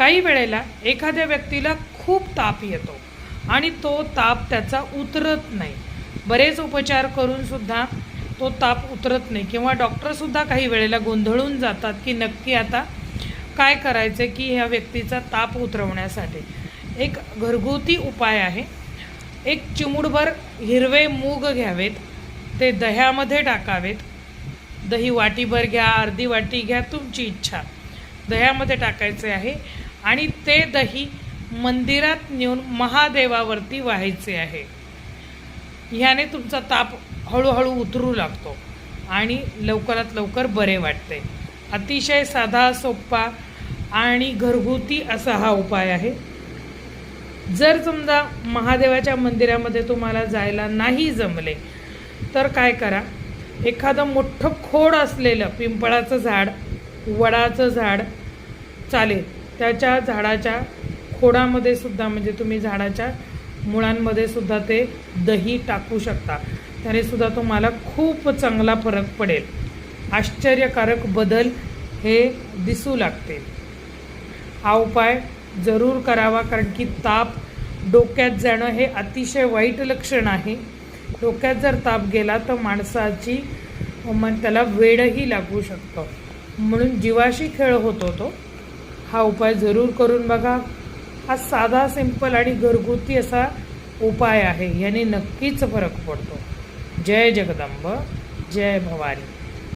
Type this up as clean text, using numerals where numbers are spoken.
काही वेळेला एखाद्या व्यक्तीला खूप ताप येतो आणि तो ताप त्याचा उतरत नाही. बरेच उपचार करूनसुद्धा तो ताप उतरत नाही किंवा डॉक्टरसुद्धा काही वेळेला गोंधळून जातात की नक्की आता काय करायचं की ह्या व्यक्तीचा ताप उतरवण्यासाठी. एक घरगुती उपाय आहे. एक चिमूटभर हिरवे मूग घ्यावेत, ते दह्यामध्ये टाकावेत. दही वाटीभर घ्या, अर्धी वाटी घ्या, तुमची इच्छा. दह्यामध्ये टाकायचे आहे आणि ते दही मंदिरात नेऊन महादेवावरती वाहायचे आहे. ह्याने तुमचा ताप हळूहळू उतरू लागतो आणि लवकरात लवकर बरे वाटते. अतिशय साधा, सोपा आणि घरगुती असा हा उपाय आहे. जर समजा महादेवाच्या मंदिरामध्ये तुम्हाला जायला नाही जमले तर काय करा, एखादं मोठं खोड असलेलं पिंपळाचं झाड, वडाचं झाड चालेल, त्याच्या झाडाच्या खोडामध्ये सुद्धा म्हणजे तुम्ही झाडाच्या मुळांमध्ये सुद्धा ते दही टाकू शकता. त्याने सुद्धा तुम्हाला खूप चांगला फरक पडेल. आश्चर्यकारक बदल हे दिसू लागते. हा उपाय जरूर करावा, कारण की ताप डोक्यात जाणं हे अतिशय वाईट लक्षण आहे. डोक्यात जर ताप गेला तर माणसाची त्याला वेडही लागू शकतं. म्हणून जीवाशी खेळ होतो तो. हा उपाय जरूर करून बघा. हा साधा, सिंपल आणि घरगुती असा उपाय आहे. याने नक्कीच फरक पडतो. जय जगदंब, जय भवानी.